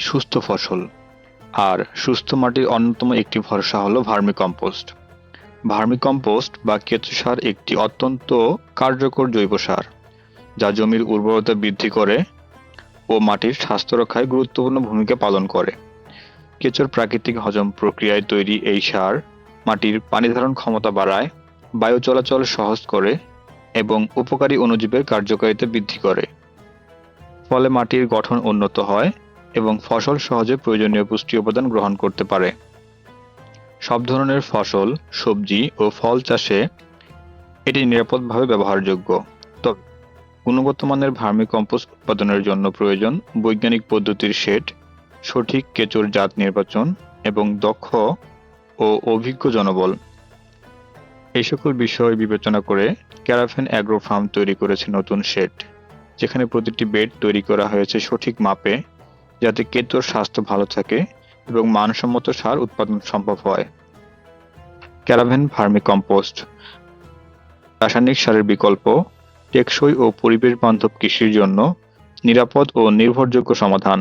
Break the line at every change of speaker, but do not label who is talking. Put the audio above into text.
সুস্থ ফসল। আর সুস্থ মাটির অন্যতম একটি ভরসা হলো ভার্মিকম্পোস্ট। ভার্মিকম্পোস্ট বা কেঁচো সার একটি অত্যন্ত কার্যকর জৈব সার, যা জমির উর্বরতা বৃদ্ধি করে ও মাটির স্বাস্থ্য রক্ষায় গুরুত্বপূর্ণ ভূমিকা পালন করে। কেঁচোর প্রাকৃতিক হজম প্রক্রিয়ায় তৈরি এই সার মাটির পানি ধারণ ক্ষমতা বাড়ায়, বায়ু চলাচল সহজ করে এবং উপকারী অণুজীবের কার্যকারিতা বৃদ্ধি করে। ফলে মাটির গঠন উন্নত হয় এবং ফসল সহজে প্রয়োজনীয় পুষ্টি উপাদান গ্রহণ করতে পারে। সব ধরনের ফসল, সবজি ও ফল চাষে এটি নিরাপদভাবে ব্যবহারযোগ্য। তবে গুণগত মানের ভার্মিকম্পোস্ট উৎপাদনের জন্য প্রয়োজন বৈজ্ঞানিক পদ্ধতির সেট, সঠিক কেঁচোর জাত নির্বাচন এবং দক্ষ ও অভিজ্ঞ জনবল। এই সকল বিষয় বিবেচনা করে ক্যারাভেন অ্যাগ্রো ফার্ম তৈরি করেছে নতুন শেড, যেখানে প্রতিটি বেড তৈরি করা হয়েছে সঠিক মাপে, যাতে কেঁচোর স্বাস্থ্য ভালো থাকে এবং মানসম্মত সার উৎপাদন সম্ভব হয়। ক্যারাভেন ভার্মিকম্পোস্ট রাসায়নিক সারের বিকল্প, টেকসই ও পরিবেশ বান্ধব কৃষির জন্য নিরাপদ ও নির্ভরযোগ্য সমাধান।